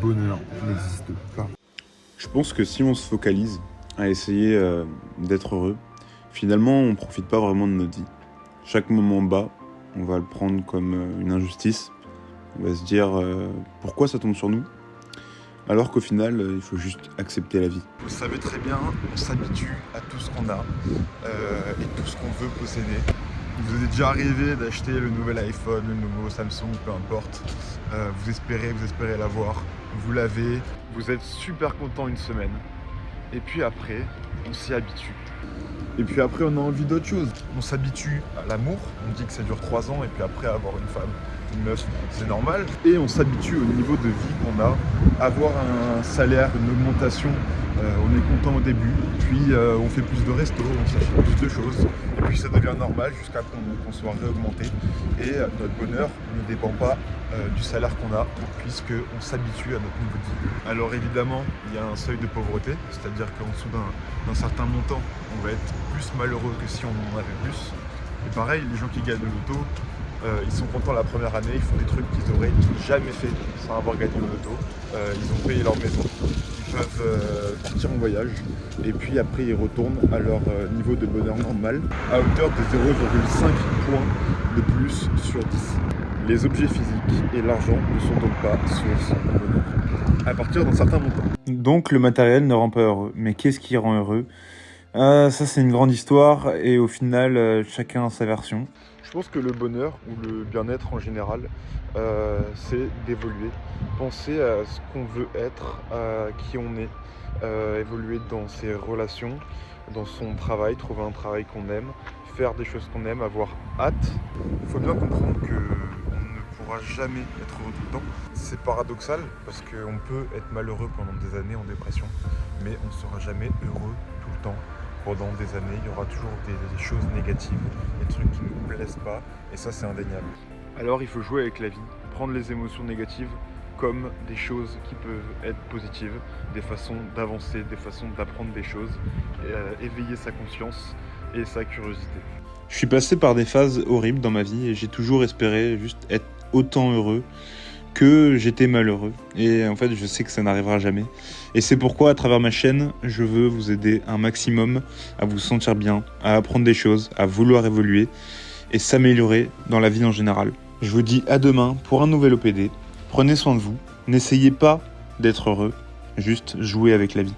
bonheur n'existe pas. Je pense que si on se focalise à essayer d'être heureux, finalement on ne profite pas vraiment de notre vie. Chaque moment bas, on va le prendre comme une injustice. On va se dire pourquoi ça tombe sur nous, alors qu'au final il faut juste accepter la vie. Vous savez très bien, on s'habitue à tout ce qu'on a et tout ce qu'on veut posséder. Il vous est déjà arrivé d'acheter le nouvel iPhone, le nouveau Samsung, peu importe. Vous espérez l'avoir, vous l'avez, vous êtes super content une semaine. Et puis après, on s'y habitue. Et puis après, on a envie d'autre chose. On s'habitue à l'amour, on dit que ça dure 3 ans, et puis après, avoir une femme, une meuf, c'est normal. Et on s'habitue au niveau de vie qu'on a, avoir un salaire, une augmentation. On est content au début, puis on fait plus de restos, on s'achète plus de choses, et puis ça devient normal jusqu'à qu'on soit réaugmenté. Et notre bonheur ne dépend pas du salaire qu'on a, puisqu'on s'habitue à notre niveau de vie. Alors évidemment, il y a un seuil de pauvreté, c'est-à-dire qu'en dessous d'un certain montant, on va être plus malheureux que si on en avait plus. Et pareil, les gens qui gagnent de l'auto, ils sont contents la première année, ils font des trucs qu'ils n'auraient jamais fait sans avoir gagné au loto. Ils ont payé leur maison, ils peuvent partir en voyage, et puis après ils retournent à leur niveau de bonheur normal, à hauteur de 0,5 points de plus sur 10. Les objets physiques et l'argent ne sont donc pas source de bonheur, à partir d'un certain montant. Donc le matériel ne rend pas heureux, mais qu'est-ce qui rend heureux ? Ça c'est une grande histoire, et au final chacun a sa version. Je pense que le bonheur ou le bien-être en général, c'est d'évoluer. Penser à ce qu'on veut être, à qui on est, évoluer dans ses relations, dans son travail, trouver un travail qu'on aime, faire des choses qu'on aime, avoir hâte. Il faut bien comprendre qu'on ne pourra jamais être heureux tout le temps. C'est paradoxal parce qu'on peut être malheureux pendant des années en dépression, mais on ne sera jamais heureux tout le temps. Pendant des années, il y aura toujours des choses négatives, des trucs qui ne nous plaisent pas, et ça c'est indéniable. Alors il faut jouer avec la vie, prendre les émotions négatives comme des choses qui peuvent être positives, des façons d'avancer, des façons d'apprendre des choses, et éveiller sa conscience et sa curiosité. Je suis passé par des phases horribles dans ma vie, et j'ai toujours espéré juste être autant heureux que j'étais malheureux, et en fait je sais que ça n'arrivera jamais, et c'est pourquoi à travers ma chaîne je veux vous aider un maximum à vous sentir bien, à apprendre des choses, à vouloir évoluer et s'améliorer dans la vie en général. Je vous dis à demain pour un nouvel OPD, prenez soin de vous, n'essayez pas d'être heureux, juste jouez avec la vie.